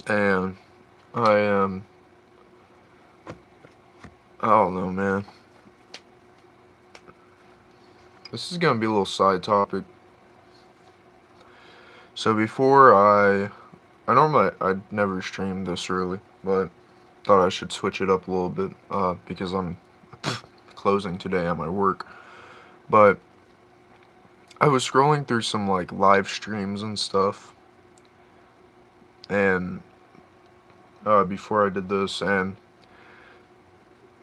And I I don't know, man. This is gonna be a little side topic. So before I normally I'd never stream this early, but thought I should switch it up a little bit, because I'm closing today at my work. But I was scrolling through some like live streams and stuff, and before I did this, and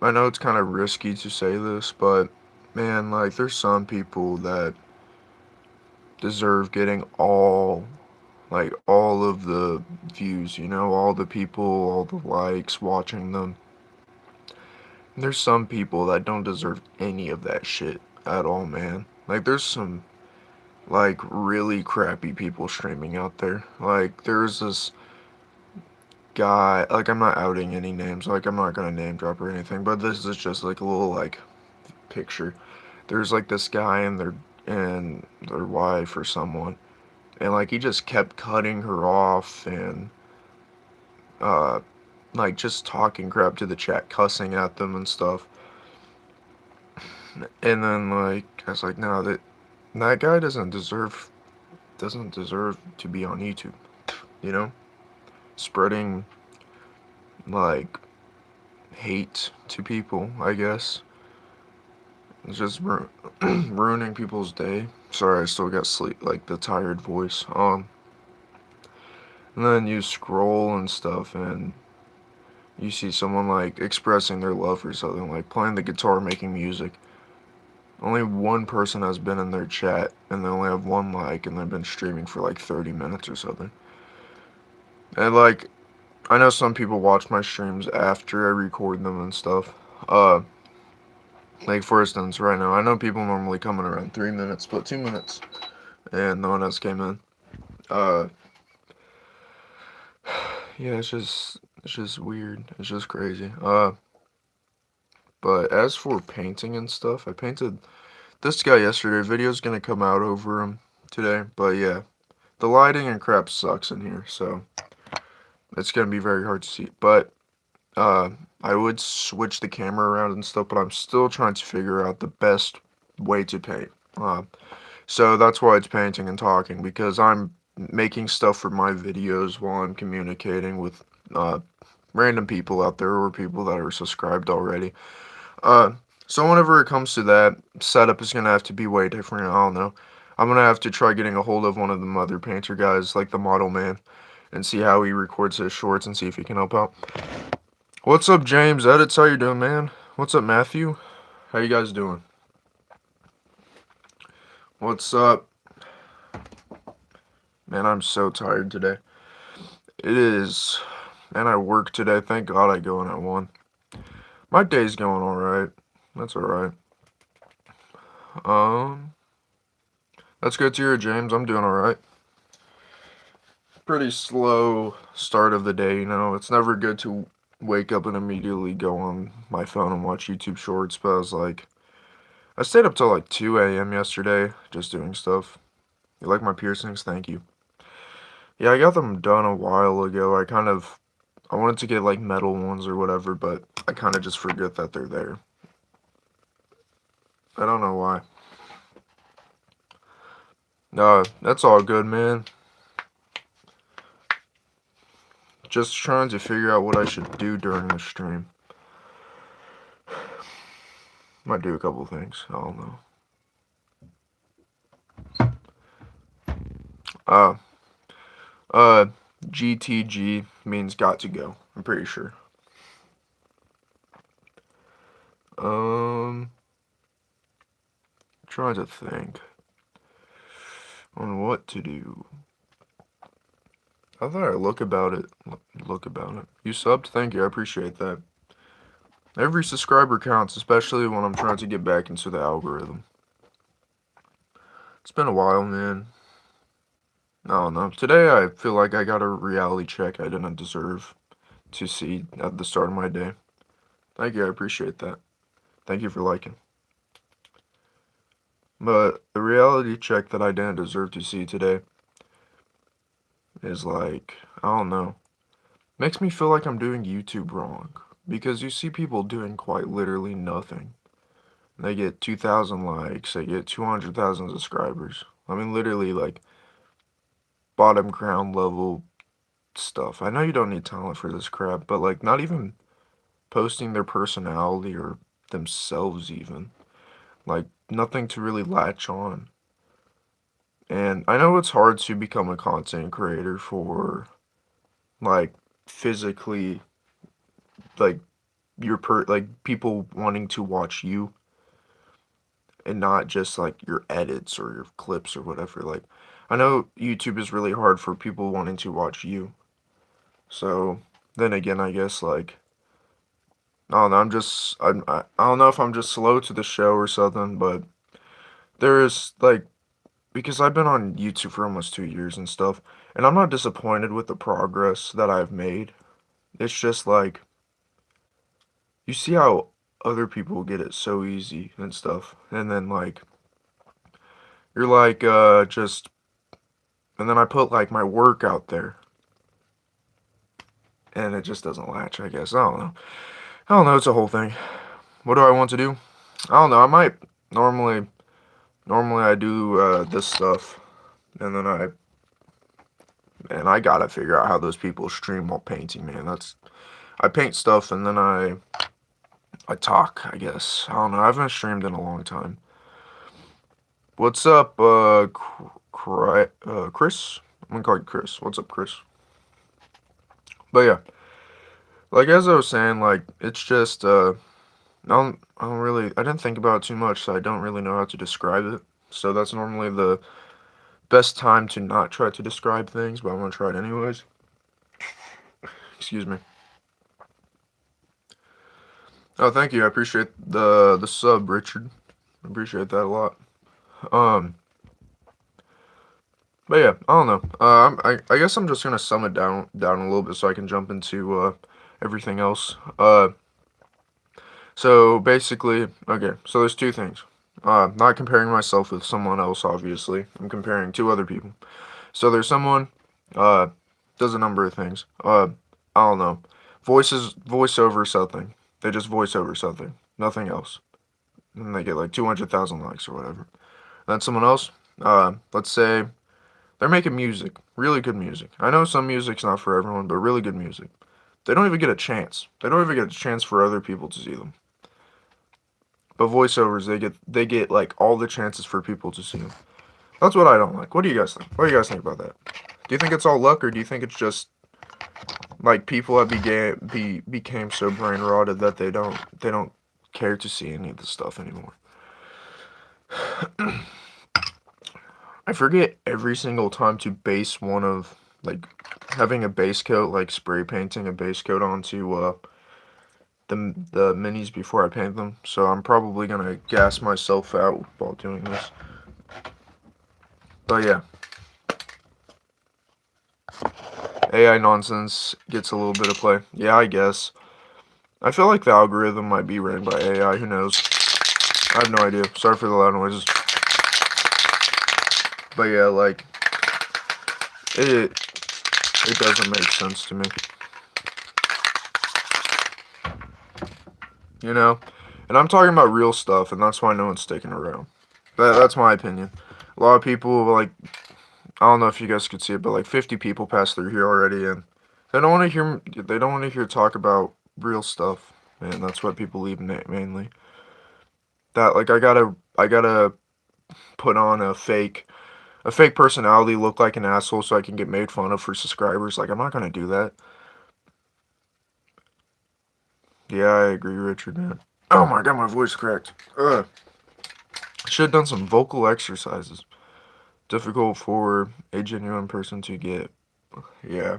I know it's kind of risky to say this, but man, like there's some people that deserve getting all of the views, all the people, all the likes watching them. And there's some people that don't deserve any of that shit at all, man. Like there's some like really crappy people streaming out there. Like there's this guy, like I'm not outing any names, like I'm not gonna name drop or anything, but this is just like a little like picture. There's like this guy and their wife or someone, and like he just kept cutting her off and uh like just talking crap to the chat, cussing at them and stuff. And then like I was like, no, that guy doesn't deserve to be on YouTube, you know? Spreading like hate to people, I guess. It's just ruining people's day. Sorry, I still got sleep, like the tired voice. And then you scroll and stuff, and you see someone like expressing their love for something, like playing the guitar, making music. Only one person has been in their chat, and they only have one like, and they've been streaming for like 30 minutes or something. And like, I know some people watch my streams after I record them and stuff. Uh, like for instance, right now, I know people normally come in around 3 minutes, but 2 minutes, and no one else came in. Uh, yeah, it's just weird. It's just crazy. But as for painting and stuff, I painted this guy yesterday. Video's gonna come out over him today, but yeah, the lighting and crap sucks in here, so it's gonna be very hard to see. But uh, I would switch the camera around and stuff, but I'm still trying to figure out the best way to paint. So that's why it's painting and talking, because I'm making stuff for my videos while I'm communicating with uh, random people out there or people that are subscribed already. Uh, so whenever it comes to that, setup is gonna have to be way different. I don't know. I'm gonna have to try getting a hold of one of the mother painter guys, like the model man, and see how he records his shorts and see if he can help out. What's up, James Edits? How you doing, man? What's up, Matthew? How you guys doing? What's up? Man, I'm so tired today. It is. Man, I work today. Thank God I go in at 1. My day's going alright. That's alright. Um, that's good to hear, James. I'm doing alright. Pretty slow start of the day, It's never good to wake up and immediately go on my phone and watch YouTube shorts, but I stayed up till like 2 a.m. yesterday just doing stuff. You like my piercings? Thank you. Yeah, I got them done a while ago. I wanted to get like metal ones or whatever, but I kind of just forget that they're there. I don't know why. That's all good, man. Just trying to figure out what I should do during the stream. Might do a couple things. I don't know. Uh, uh, GTG means got to go. I'm pretty sure. Trying to think on what to do. I thought I'd look about it. Look about it. You subbed? Thank you. I appreciate that. Every subscriber counts, especially when I'm trying to get back into the algorithm. It's been a while, man. I don't know. Today I feel like I got a reality check I didn't deserve to see at the start of my day. Thank you. I appreciate that. Thank you for liking. But the reality check that I didn't deserve to see today is like, I don't know. makes me feel like I'm doing YouTube wrong. Because you see people doing quite literally nothing. They get 2,000 likes, they get 200,000 subscribers. I mean, literally, like, bottom ground level stuff. I know you don't need talent for this crap, but, like, not even posting their personality or themselves, even. Like, nothing to really latch on. And I know it's hard to become a content creator for, like, physically, like, like, people wanting to watch you and not just like your edits or your clips or whatever. Like, I know YouTube is really hard for people wanting to watch you. So then again, I guess like I don't know. I don't know if I'm just slow to the show or something, but there is like because I've been on YouTube for almost 2 years and stuff, and I'm not disappointed with the progress that I've made. It's just like you see how other people get it so easy and stuff, and then like you're like just and then I put like my work out there and it just doesn't latch, I guess. I don't know. I don't know, it's a whole thing. What do I want to do? I don't know. I might normally I do this stuff and then I gotta figure out how those people stream while painting, man. I paint stuff and then I talk, I guess. I don't know. I haven't streamed in a long time. What's up, Chris? I'm gonna call you Chris. What's up, Chris? But yeah, like as I was saying, like it's just I don't really, I didn't think about it too much, so I don't really know how to describe it. So that's normally the best time to not try to describe things, but I'm gonna try it anyways. Excuse me. Oh, thank you. I appreciate the sub, Richard. I appreciate that a lot. Um, but yeah, I don't know. I guess I'm just gonna sum it down a little bit so I can jump into everything else. So basically, okay. So there's two things. Not comparing myself with someone else, obviously. I'm comparing two other people. So there's someone, uh, does a number of things. I don't know. Voice over something. They just voice over something. Nothing else. And they get like 200,000 likes or whatever. Then someone else, let's say they're making music. Really good music. I know some music's not for everyone, but really good music. They don't even get a chance. They don't even get a chance for other people to see them. But voiceovers, they get like all the chances for people to see them. That's what I don't like. What do you guys think? What do you guys think about that? Do you think it's all luck, or do you think it's just like people have became so brain rotted that they don't care to see any of the stuff anymore? I forget every single time to base one of like having a base coat, like spray painting a base coat onto the minis before I paint them. So I'm probably gonna gas myself out while doing this. But yeah, AI nonsense gets a little bit of play. Yeah, I guess. I feel like the algorithm might be ran by AI. Who knows? I have no idea. Sorry for the loud noises. But yeah, like it it doesn't make sense to me. You know? And I'm talking about real stuff, and that's why no one's sticking around. That's my opinion. A lot of people like I don't know if you guys could see it, but like 50 people passed through here already, and they don't want to hear talk about real stuff, and that's what people leave mainly. That like I gotta put on a fake personality, look like an asshole so I can get made fun of for subscribers. Like I'm not gonna do that. Yeah, I agree, Richard, man. Oh my god, my voice cracked. Ugh. Should have done some vocal exercises. Difficult for a genuine person to get. Yeah,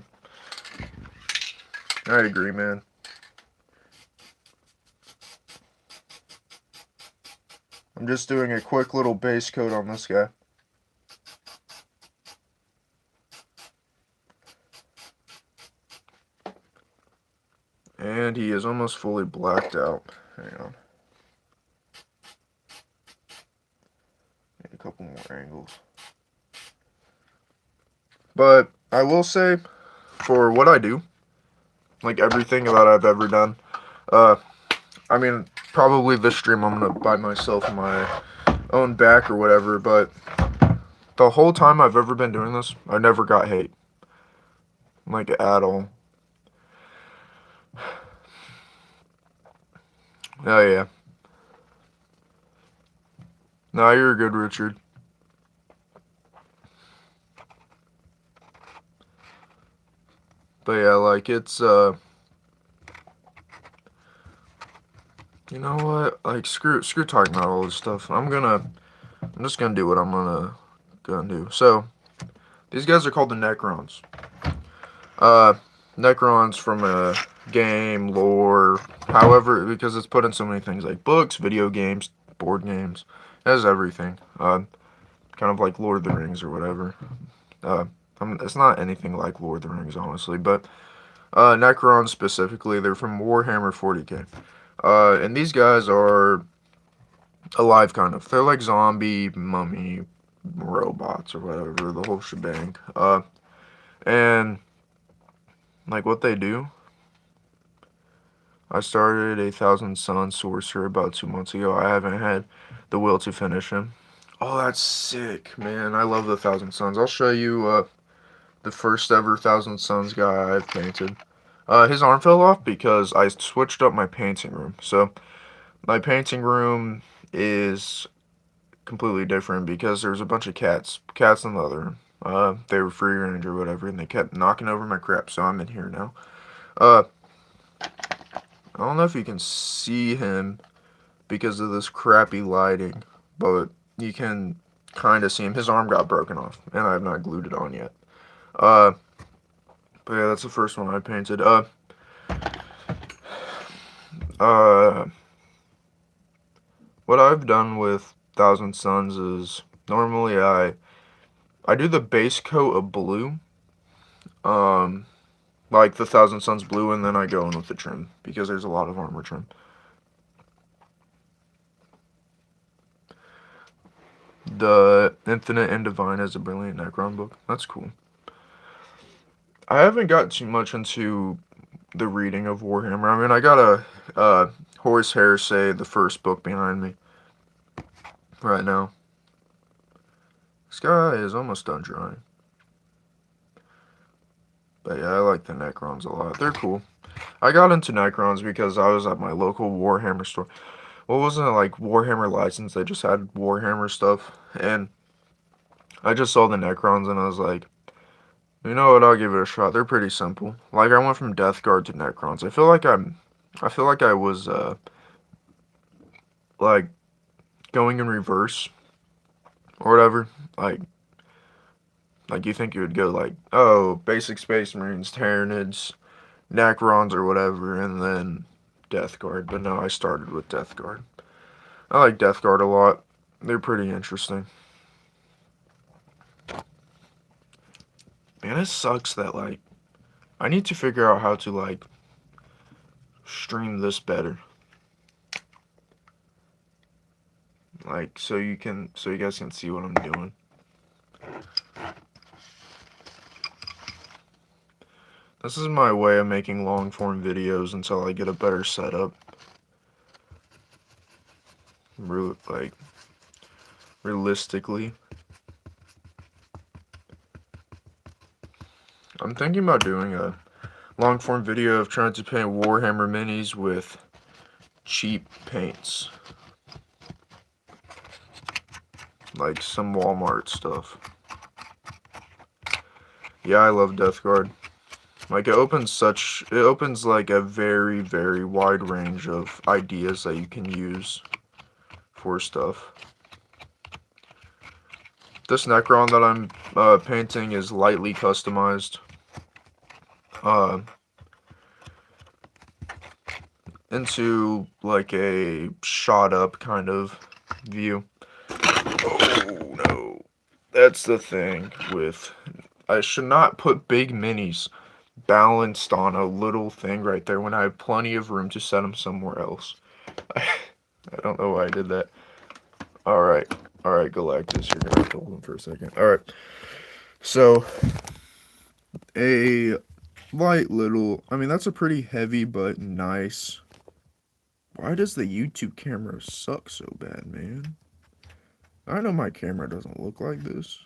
I agree, man. I'm just doing a quick little base coat on this guy. And he is almost fully blacked out. Hang on. Need a couple more angles. But I will say, for what I do, like everything that I've ever done. I mean, probably this stream I'm gonna bite myself in my own back or whatever, but the whole time I've ever been doing this, I never got hate. Like, at all. Oh, yeah. No, you're good, Richard. But yeah, like, it's, you know what? Like, screw talking about all this stuff. I'm just gonna do what I'm gonna do. So, these guys are called the Necrons. Necrons from a game, lore, however, because it's put in so many things like books, video games, board games. It has everything. Kind of like Lord of the Rings or whatever. It's not anything like Lord of the Rings, honestly, but Necrons specifically, they're from Warhammer 40k. And these guys are alive, kind of. They're like zombie, mummy, robots, or whatever, the whole shebang. And like what they do, I started a Thousand Sun Sorcerer about 2 months ago. I haven't had the will to finish him. Oh, that's sick, man. I love the Thousand Suns. I'll show you the first ever Thousand Suns guy I've painted. His arm fell off because I switched up my painting room. So, my painting room is completely different because there's a bunch of cats in the other room. They were free range or whatever, and they kept knocking over my crap, so I'm in here now. I don't know if you can see him because of this crappy lighting, but you can kind of see him. His arm got broken off, and I have not glued it on yet. But yeah, that's the first one I painted. What I've done with Thousand Suns is normally I do the base coat of blue, like the Thousand Suns blue, and then I go in with the trim because there's a lot of armor trim. The Infinite and Divine is a brilliant Necron book. That's cool. I haven't got too much into the reading of Warhammer. I mean, I got a Horace Heresy, the first book behind me right now. This guy is almost done drawing. But yeah, I like the Necrons a lot. They're cool. I got into Necrons because I was at my local Warhammer store. Well, it wasn't like Warhammer license. They just had Warhammer stuff. And I just saw the Necrons and I was like, you know what, I'll give it a shot. They're pretty simple. Like, I went from Death Guard to Necrons. I feel like I was, like, going in reverse. Or whatever. Like you think you would go like, oh, basic Space Marines, Tyranids, Necrons or whatever, and then Death Guard. But no, I started with Death Guard. I like Death Guard a lot. They're pretty interesting. Man, it sucks that, like, I need to figure out how to, like, stream this better. Like, so you guys can see what I'm doing. This is my way of making long form videos until I get a better setup. Like, realistically. I'm thinking about doing a long form video of trying to paint Warhammer minis with cheap paints. Like some Walmart stuff. Yeah, I love Death Guard. Like, it opens like a very, very wide range of ideas that you can use for stuff. This Necron that I'm painting is lightly customized. Into like a shot up kind of view. Oh no. That's the thing with, I should not put big minis balanced on a little thing right there when I have plenty of room to set them somewhere else. I don't know why I did that. Alright, Galactus, you're gonna hold him for a second. Alright, so, a light little, I mean, that's a pretty heavy but nice. Why does the YouTube camera suck so bad, man? I know my camera doesn't look like this.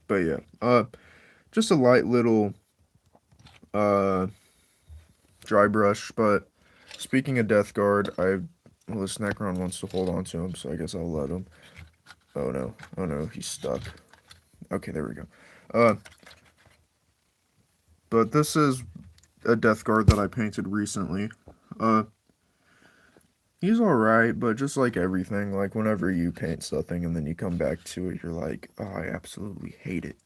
But yeah, just a light little, uh, dry brush. But speaking of Death Guard, well, this Necron wants to hold on to him, so I guess I'll let him. Oh no, oh no, he's stuck. Okay, there we go. But this is a Death Guard that I painted recently. Uh, he's alright, but just like everything, like whenever you paint something and then you come back to it, you're like, oh, I absolutely hate it.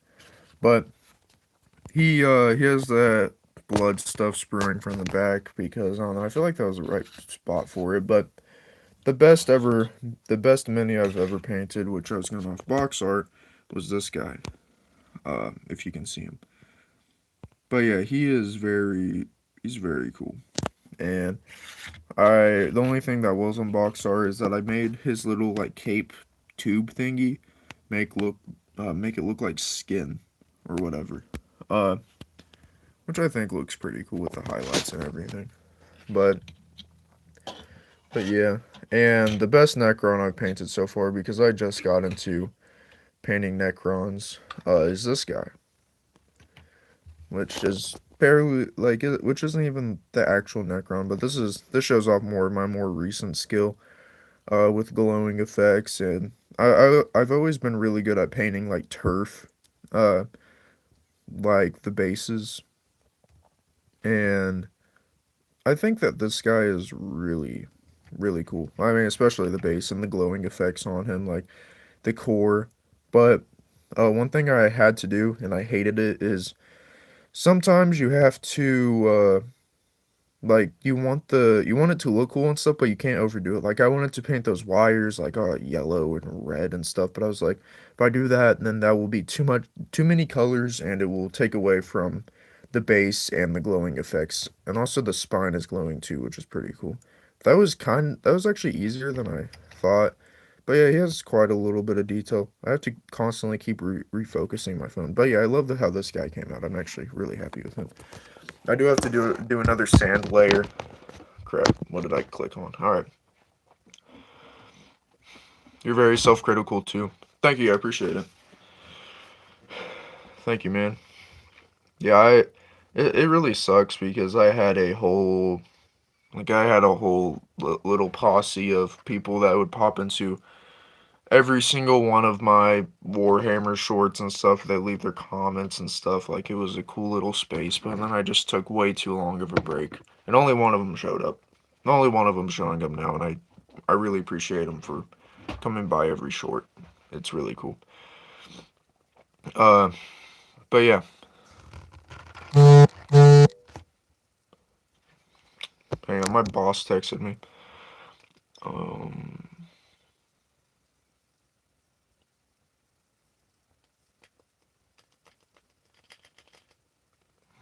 But he has that blood stuff spraying from the back because I don't know, I feel like that was the right spot for it. But the best ever, the best mini I've ever painted, which I was going off box art, was this guy. If you can see him. But yeah, he's very cool. And the only thing that was on box art is that I made his little like cape tube thingy make it look like skin or whatever. Uh, which I think looks pretty cool with the highlights and everything. But yeah, and the best Necron I've painted so far because I just got into painting Necrons is this guy, which is barely like which isn't even the actual Necron, but this shows off more of my more recent skill with glowing effects, and I've always been really good at painting like turf, uh, like the bases, and I think that this guy is really cool. I mean, especially the base and the glowing effects on him, like the core. But one thing I had to do, and I hated it, is sometimes you have to like you want it to look cool and stuff, but you can't overdo it. Like I wanted to paint those wires like yellow and red and stuff, but I was like, if I do that, then that will be too many colors, and it will take away from the base and the glowing effects. And also the spine is glowing too, which is pretty cool. That was actually easier than I thought. But yeah, he has quite a little bit of detail. I have to constantly keep refocusing my phone. But yeah, I love how this guy came out. I'm actually really happy with him. I do have to do another sand layer. Crap, what did I click on? Alright. You're very self-critical too. Thank you, I appreciate it. Thank you, man. Yeah, it really sucks because I had a whole little posse of people that would pop into every single one of my Warhammer shorts and stuff. They leave their comments and stuff. Like it was a cool little space, but then I just took way too long of a break, and only one of them showed up. Only one of them showing up now, and I really appreciate them for coming by every short. It's really cool. Uh, but yeah. Hang on, my boss texted me. Um,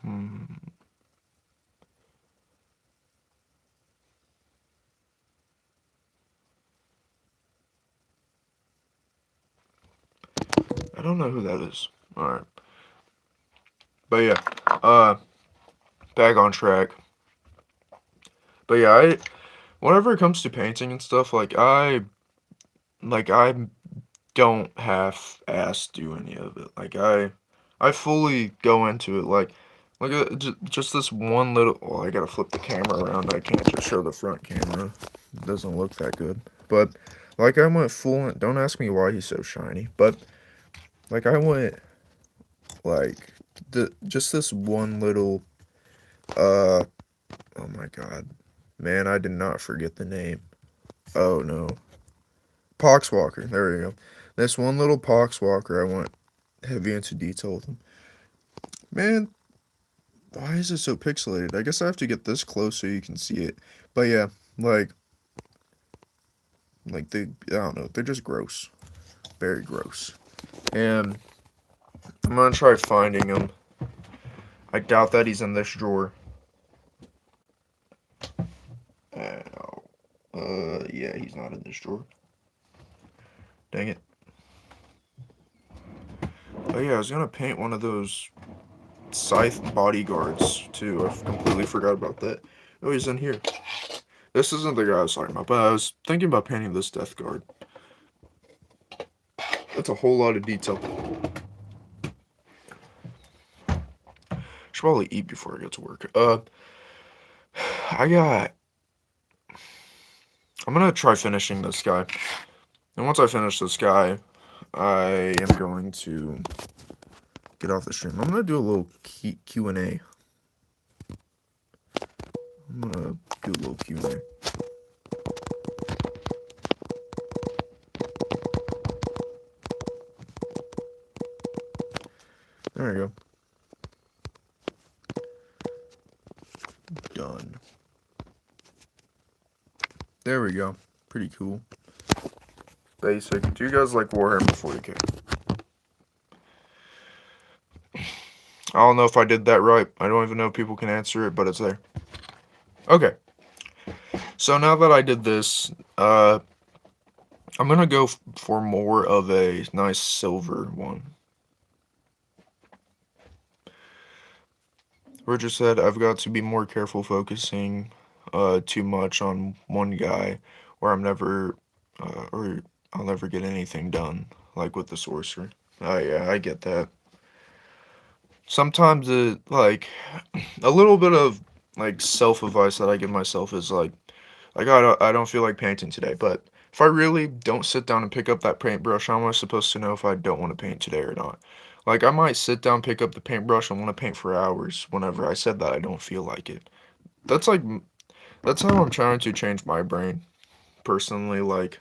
hmm. I don't know who that is. Alright. But yeah. Back on track. But yeah, whenever it comes to painting and stuff, I don't half-ass do any of it. I fully go into it. Just this one little. Well, I gotta flip the camera around. I can't just show the front camera. It doesn't look that good. But like I went full. Don't ask me why he's so shiny. But like I went like just this one little. Uh. Oh my god, man! I did not forget the name. Oh no. Poxwalker. There we go. This one little Poxwalker, I went heavy into detail with him. Man, why is it so pixelated? I guess I have to get this close so you can see it. But yeah, I don't know, they're just gross. Very gross. And I'm gonna try finding him. I doubt that he's in this drawer. Yeah, he's not in this drawer. Dang it. Oh yeah, I was gonna paint one of those Scythe bodyguards, too. I completely forgot about that. Oh, he's in here. This isn't the guy I was talking about, but I was thinking about painting this death guard. That's a whole lot of detail. Should probably eat before I get to work. I'm gonna try finishing this guy. And once I finish this guy, I am going to get off the stream. I'm gonna do a little Q&A. I'm gonna do a little Q&A. There we go. Done. There we go. Pretty cool. Basic. Do you guys like Warhammer 40k? I don't know if I did that right. I don't even know if people can answer it, but it's there. Okay. So now that I did this, I'm gonna go for more of a nice silver one. Roger said, I've got to be more careful focusing too much on one guy, or I'm never, or I'll never get anything done, like with the sorcerer. Oh yeah, I get that. Sometimes like, a little bit of, like, self-advice that I give myself is, like, I don't feel like painting today, but if I really don't sit down and pick up that paintbrush, how am I supposed to know if I don't want to paint today or not? Like, I might sit down, pick up the paintbrush, and want to paint for hours whenever I said that I don't feel like it. That's how I'm trying to change my brain, personally. Like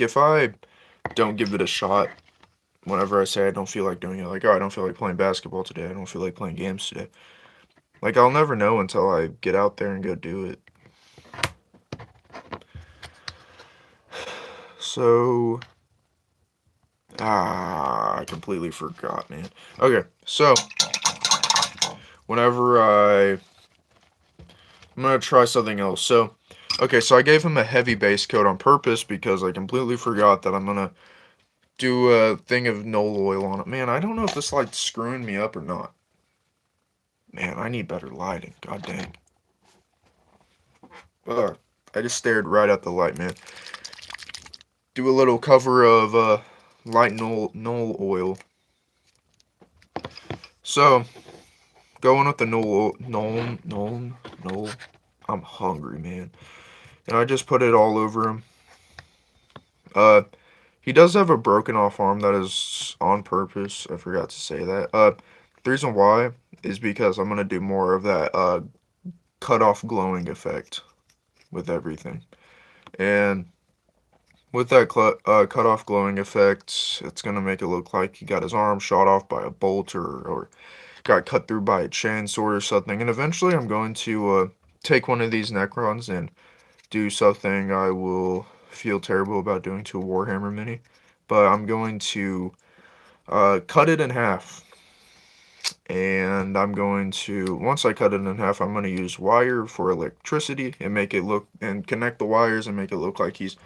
if I don't give it a shot whenever I say I don't feel like doing it, like, oh, I don't feel like playing basketball today, I don't feel like playing games today. Like, I'll never know until I get out there and go do it. So, I completely forgot, man. Okay, so, I'm gonna try something else. So, okay, so I gave him a heavy base coat on purpose because I completely forgot that I'm gonna do a thing of Null oil on it. Man, I don't know if this light's screwing me up or not. Man, I need better lighting. God dang. Ugh, I just stared right at the light, man. Do a little cover of light Null oil. So, going with the Null. I'm hungry, man. And I just put it all over him. He does have a broken off arm that is on purpose. I forgot to say that. The reason why is because I'm gonna do more of that cut off glowing effect with everything. And with that cut off glowing effect, it's gonna make it look like he got his arm shot off by a bolt or got cut through by a chainsword or something. And eventually I'm going to take one of these Necrons and do something I will feel terrible about doing to a Warhammer mini. But I'm going to cut it in half. And I'm going to, once I cut it in half, I'm going to use wire for electricity and make it look, and connect the wires and make it look like he's,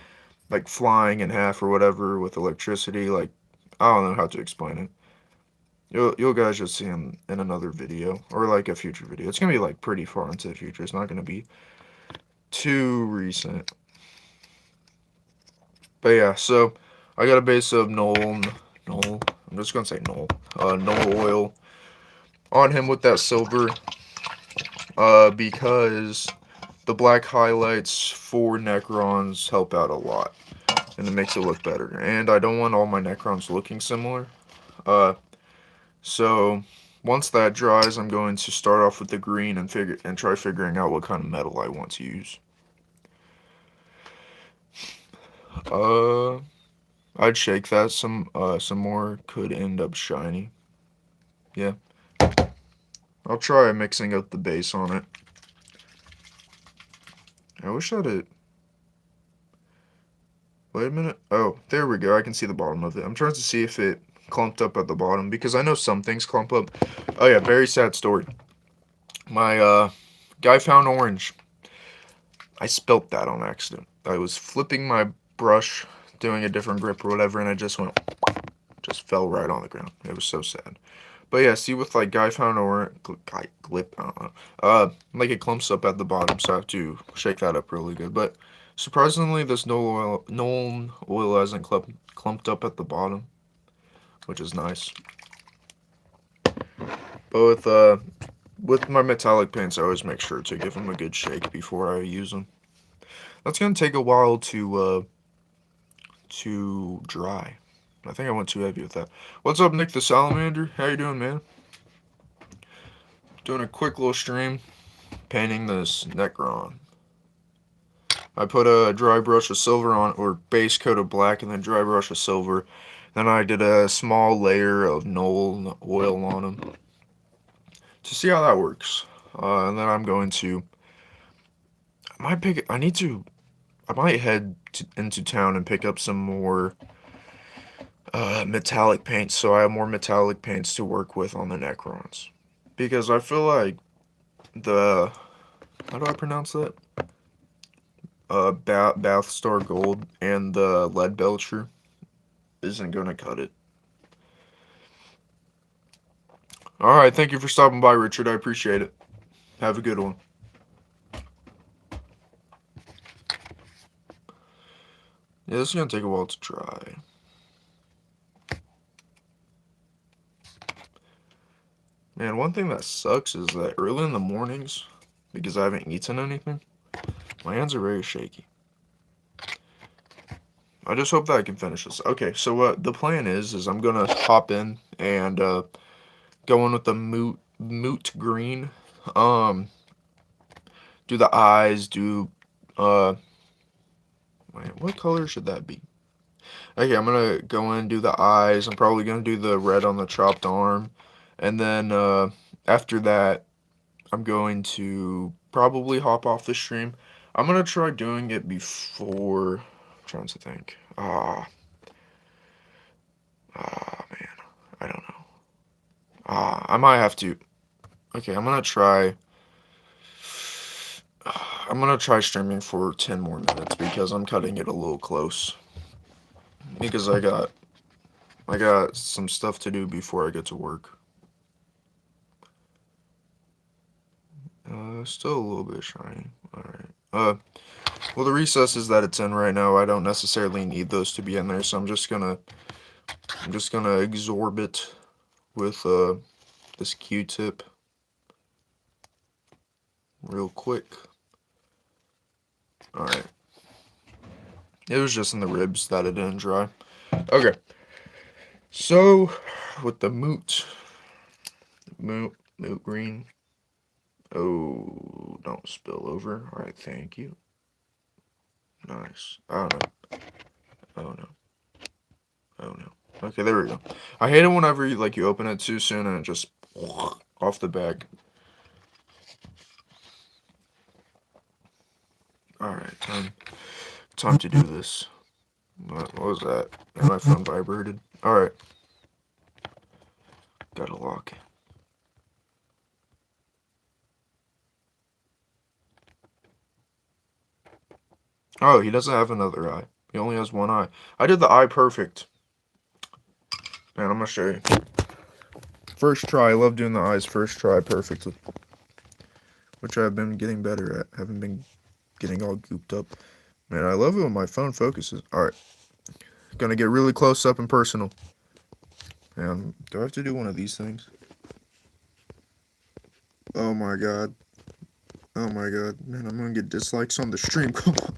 like, flying in half or whatever with electricity. Like, I don't know how to explain it. You'll guys just see him in another video, or like a future video. It's gonna be like pretty far into the future. It's not gonna be too recent. But yeah, so I got a base of Null. I'm just gonna say Null oil on him with that silver. Because the black highlights for Necrons help out a lot, and it makes it look better. And I don't want all my Necrons looking similar. So once that dries, I'm going to start off with the green and try figuring out what kind of metal I want to use. I'd shake that some more. Could end up shiny. Yeah. I'll try mixing up the base on it. I wish that it... Wait a minute. Oh, there we go. I can see the bottom of it. I'm trying to see if it clumped up at the bottom, because I know some things clump up. Oh yeah, very sad story. My guy found orange. I spilt that on accident. I was flipping my brush, doing a different grip or whatever, and I just fell right on the ground. It was so sad. But yeah, see with like Guy found or Glip, I don't know. Like it clumps up at the bottom, so I have to shake that up really good. But surprisingly, this Nuln oil hasn't clumped up at the bottom, which is nice. But with my metallic paints, I always make sure to give them a good shake before I use them. That's gonna take a while to dry. I think I went too heavy with that. What's up, Nick the Salamander? How you doing, man? Doing a quick little stream, painting this Necron. I put a dry brush of silver on, or base coat of black, and then dry brush of silver. Then I did a small layer of Nuln oil on them to see how that works. And then I'm going to, I might head into town and pick up some more metallic paints, so I have more metallic paints to work with on the Necrons. Because I feel like the, how do I pronounce that? Bathstar Gold and the Lead Belcher isn't going to cut it. Alright, thank you for stopping by, Richard. I appreciate it. Have a good one. Yeah, this is going to take a while to dry. Man, one thing that sucks is that early in the mornings, because I haven't eaten anything, my hands are very shaky. I just hope that I can finish this. Okay, so what the plan is I'm going to hop in and go in with the moot green. Do the eyes, do, wait, what color should that be? Okay, I'm going to go in and do the eyes. I'm probably going to do the red on the chopped arm. And then after that, I'm going to probably hop off the stream. I'm going to try doing it before, I'm trying to think. Man, I don't know. I might have to. Okay, I'm going to try. I'm going to try streaming for 10 more minutes because I'm cutting it a little close. Because I got some stuff to do before I get to work. Still a little bit shiny. Alright. Well, the recesses that it's in right now, I don't necessarily need those to be in there, so I'm just gonna absorb it with this Q-tip real quick. Alright. It was just in the ribs that it didn't dry. Okay. So, with the moot green. Oh, don't spill over. Alright, thank you. Nice. Oh no. Oh no. Oh no. Okay, there we go. I hate it whenever you open it too soon and it just off the bag. Alright, time to do this. What was that? And my phone vibrated. Alright. Gotta lock. Oh, he doesn't have another eye. He only has one eye. I did the eye perfect. Man, I'm gonna show you. First try. I love doing the eyes first try perfectly. Which I've been getting better at. Haven't been getting all gooped up. Man, I love it when my phone focuses. Alright. Gonna get really close up and personal. Man, do I have to do one of these things? Oh my god. Oh my god. Man, I'm gonna get dislikes on the stream. Come on.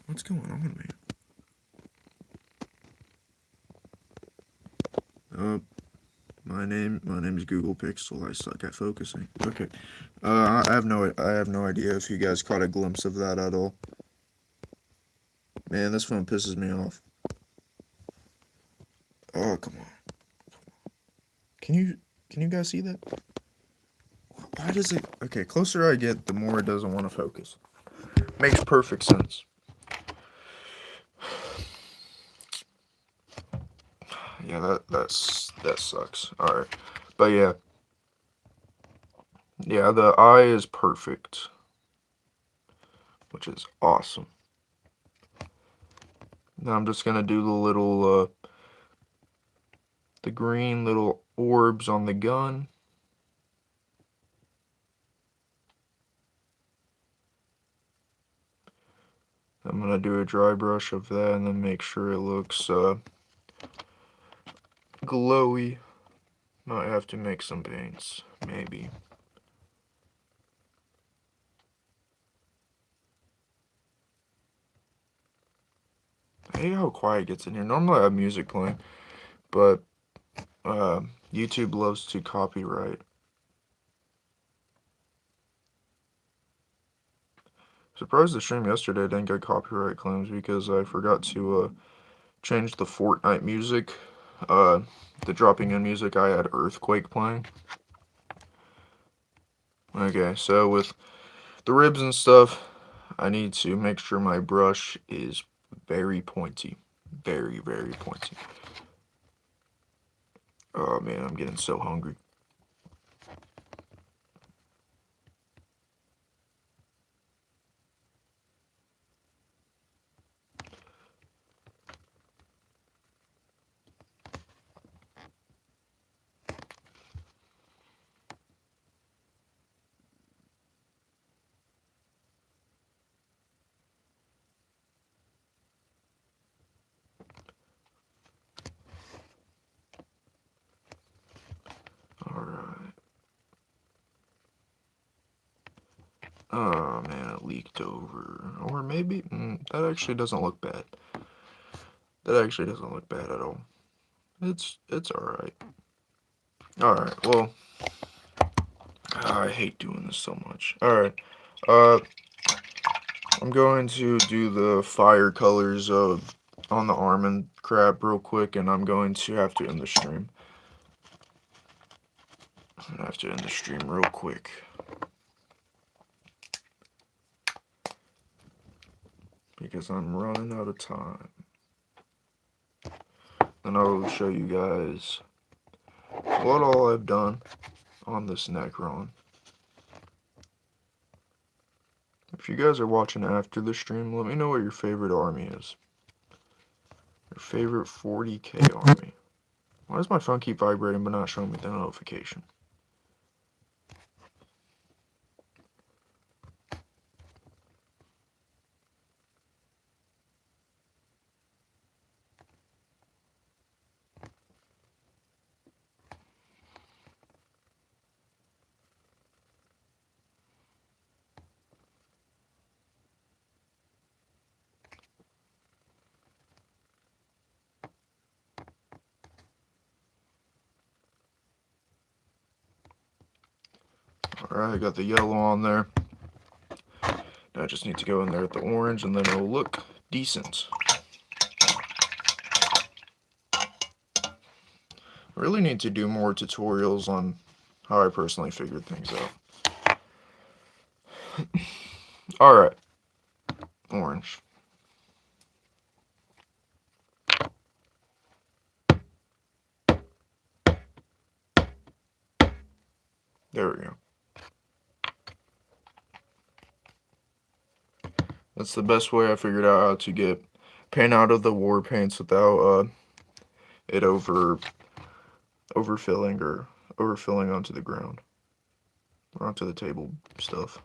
What's going on, man? My name is Google Pixel. I suck at focusing. Okay. I have no idea if you guys caught a glimpse of that at all. Man, this phone pisses me off. Oh, come on. Can you guys see that? Why does it? Okay, closer I get, the more it doesn't want to focus. Makes perfect sense. Yeah, that sucks. All right, but yeah, the eye is perfect, which is awesome. Now I'm just gonna do the little the green little orbs on the gun. I'm going to do a dry brush of that and then make sure it looks glowy. Might have to make some paints, maybe. I hate how quiet it gets in here. Normally I have music playing, but YouTube loves to copyright. Surprised the stream yesterday didn't get copyright claims because I forgot to change the Fortnite music. The dropping in music, I had Earthquake playing. Okay, so with the ribs and stuff, I need to make sure my brush is very pointy. Very, very pointy. Oh man, I'm getting so hungry. Alright. Oh man, it leaked over. Or maybe, that actually doesn't look bad. That actually doesn't look bad at all. It's alright. Alright, well, I hate doing this so much. Alright, I'm going to do the fire colors of on the arm and crab real quick, and I'm going to have to end the stream. I have to end the stream real quick. Because I'm running out of time. And I will show you guys what all I've done on this Necron. If you guys are watching after the stream, let me know what your favorite army is. Your favorite 40k army. Why does my phone keep vibrating but not showing me the notification? Alright, I got the yellow on there. Now I just need to go in there with the orange and then it'll look decent. I really need to do more tutorials on how I personally figured things out. Alright. Orange. There we go. That's the best way I figured out how to get paint out of the war paints without it overfilling or overfilling onto the ground or onto the table stuff.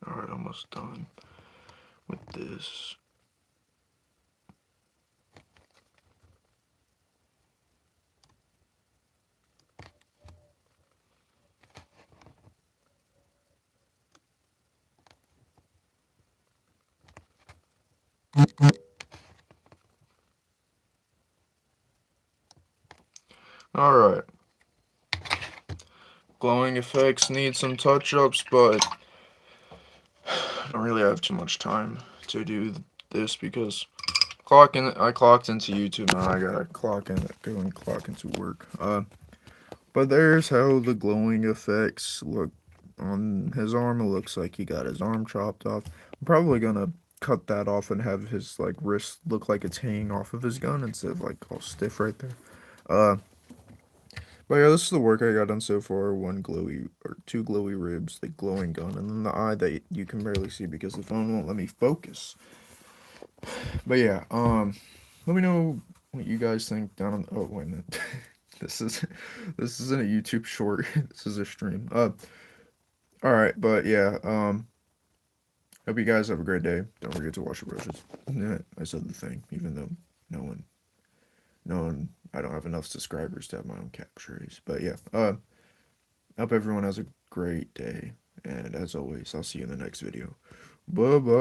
Alright, almost done with this. Alright. glowing effects need some touch-ups, but I don't really have too much time to do this because I clocked into YouTube, now I gotta go and clock into work. But there's how the glowing effects look on his arm. It looks like he got his arm chopped off. I'm probably gonna cut that off and have his like wrist look like it's hanging off of his gun instead of like all stiff right there. Uh, but yeah, this is the work I got done so far. Two glowy ribs, the glowing gun, and then the eye that you can barely see because the phone won't let me focus. But yeah, let me know what you guys think down on. Oh wait a minute, this isn't a YouTube short. This is a stream. All right, but yeah, hope you guys have a great day. Don't forget to wash your brushes. Yeah, I said the thing, even though no one, I don't have enough subscribers to have my own captures. But yeah, hope everyone has a great day, and as always, I'll see you in the next video. Bye bye.